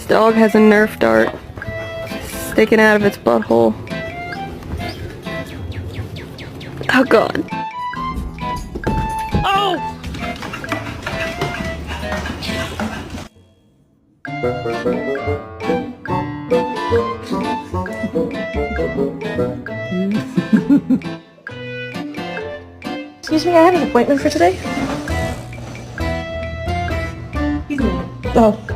dog has a Nerf dart sticking out of its butthole. Oh god. Oh! Excuse me, I have an appointment for today. Oh.